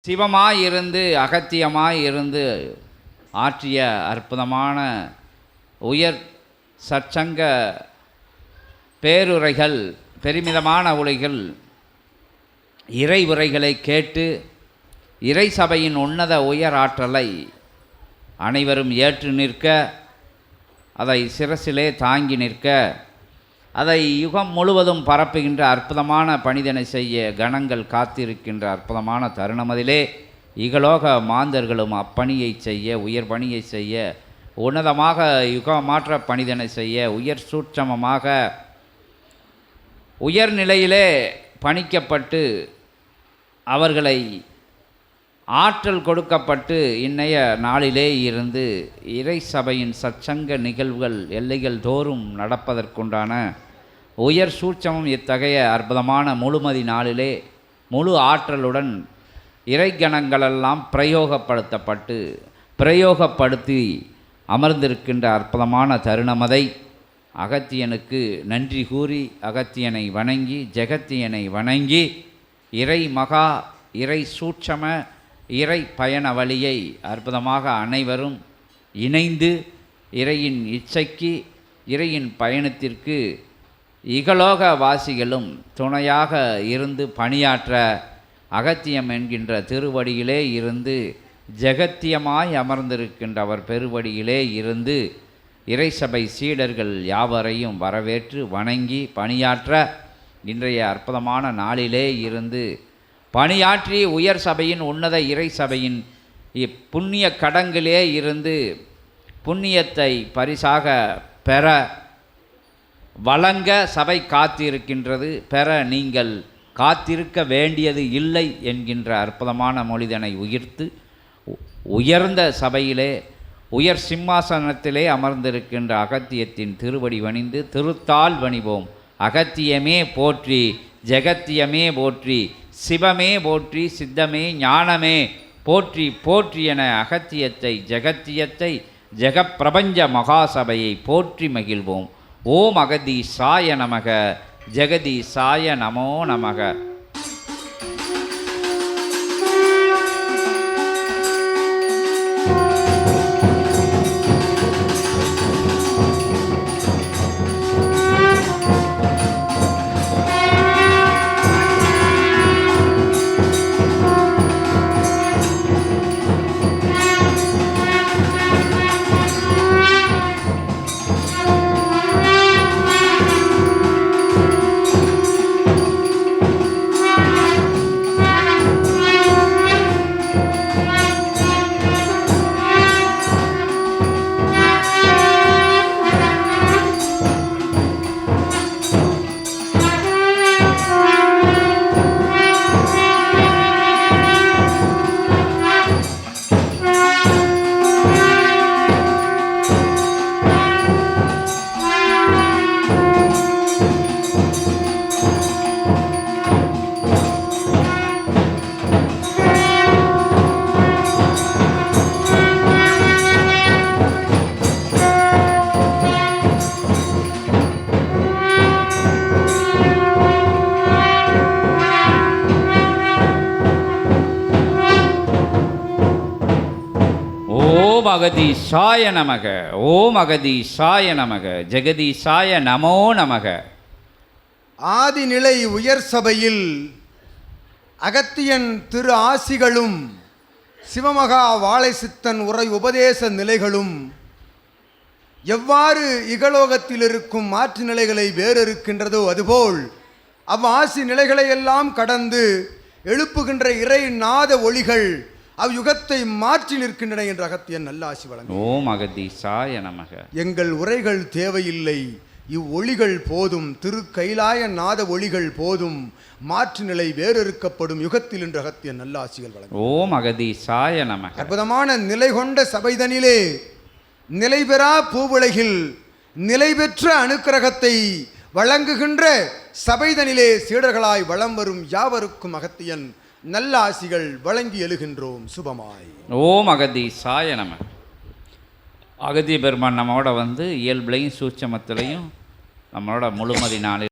சிவமாயிருந்து அகத்தியமாயிருந்து ஆற்றிய அற்புதமான உயர் சற்சங்க பேருரைகள், பெருமிதமான உரைகள், இறை உரைகளை கேட்டு இறை சபையின் உன்னத உயர் ஆற்றலை அனைவரும் ஏற்று நிற்க, அதை சிரசிலே தாங்கி நிற்க, அதை யுகம் முழுவதும் பரப்புகின்ற அற்புதமான பணிதனை செய்ய கணங்கள் காத்திருக்கின்ற அற்புதமான தருணமதிலே இகலோக மாந்தர்களும் அப்பணியை செய்ய, உயர் பணியை செய்ய, உன்னதமாக யுகமாற்ற பணிதனை செய்ய, உயர் சூட்சமமாக உயர்நிலையிலே பணிக்கப்பட்டு அவர்களை ஆற்றல் கொடுக்கப்பட்டு இன்றைய நாளிலே இருந்து இறை சபையின் சற்சங்க நிகழ்வுகள் எல்லைகள் தோறும் நடப்பதற்குண்டான உயர் சூட்சமம் இத்தகைய அற்புதமான முழுமதி நாளிலே முழு ஆற்றலுடன் இறைகணங்களெல்லாம் பிரயோகப்படுத்தி அமர்ந்திருக்கின்ற அற்புதமான தருணமதை அகத்தியனுக்கு நன்றி கூறி, அகத்தியனை வணங்கி, ஜெகத்தியனை வணங்கி, இறை மகா இறை சூட்சம இறை பயண வழியை அற்புதமாக அனைவரும் இணைந்து இறையின் இச்சைக்கு, இறையின் பயணத்திற்கு இகலோக வாசிகளும் துணையாக இருந்து பணியாற்ற அகத்தியம் என்கின்ற திருவடியிலே இருந்து ஜெகத்தியமாய் அமர்ந்திருக்கின்ற அவர் பெருவடியிலே இருந்து இறைசபை சீடர்கள் யாவரையும் வரவேற்று வணங்கி பணியாற்ற இன்றைய அற்புதமான நாளிலே இருந்து பணியாற்றி உயர் சபையின் உன்னத இறை சபையின் புண்ணிய கடங்கிலே இருந்து புண்ணியத்தை பரிசாக பெற வழங்க சபை காத்திருக்கின்றது. பெற நீங்கள் காத்திருக்க வேண்டியது இல்லை என்கின்ற அற்புதமான மொழிதனை உயிர்த்து உயர்ந்த சபையிலே உயர் சிம்மாசனத்திலே அமர்ந்திருக்கின்ற அகத்தியத்தின் திருவடி வணிந்து திருத்தால் வணிவோம். அகத்தியமே போற்றி, ஜெகத்தியமே போற்றி, சிவமே போற்றி, சித்தமே ஞானமே போற்றி போற்றி என அகத்தியத்தை, ஜெகத்தியத்தை, ஜெகப்பிரபஞ்ச மகாசபையை போற்றி மகிழ்வோம். ஓம் அகதீசாய நமக, ஜெகதீசாய நமோ நமக. ஓம் அகதீசாய நமக, ஓம் அகதீசாய நமக, ஜெகதீசாய நமோ நமக. ஆதிநிலை உயர் சபையில் அகத்தியன் திரு ஆசிகளும் சிவமகா வாழை சித்தன் உரை உபதேச நிலைகளும் எவ்வாறு இகலோகத்தில் இருக்கும் மாற்று நிலைகளை வேறிருக்கின்றதோ அதுபோல் அவ்வாசி நிலைகளை எல்லாம் கடந்து எழுப்புகின்ற இறை நாத ஒளிகள் அவ்யுகத்தை மாற்றி நிற்கின்றன என்ற அகத்தியன் நல்லாசி வழங்க. ஓம் அகதீசாய நமக. எங்கள் உரைகள் தேவையில்லை, இவ்வொளிகள் போதும், திரு கைலாய நாத ஒளிகள் போதும், மாற்று நிலை வேறறுக்கப்படும் யுகத்தில் என்ற அகத்தியன் நல்லாசிகள் வழங்க. ஓம் அகதீசாய நமக. அற்புதமான நிலை கொண்ட சபைதனிலே நிலை பெறா பூவுலகில் நிலை பெற்ற அனுக்கிரகத்தை வழங்குகின்ற சபைதனிலே சீடர்களாய் வளம் வரும் யாவருக்கும் அகத்தியன் நல்ல ஆசிகள் வழங்கி எழுகின்றோம் சுபமாய். ஓம் அகதீசாய நம. அகத்திய பெருமான் நம்மோட இயல்பிலையும் சூட்சமத்திலையும் நம்மளோட முழுமதி நாளில்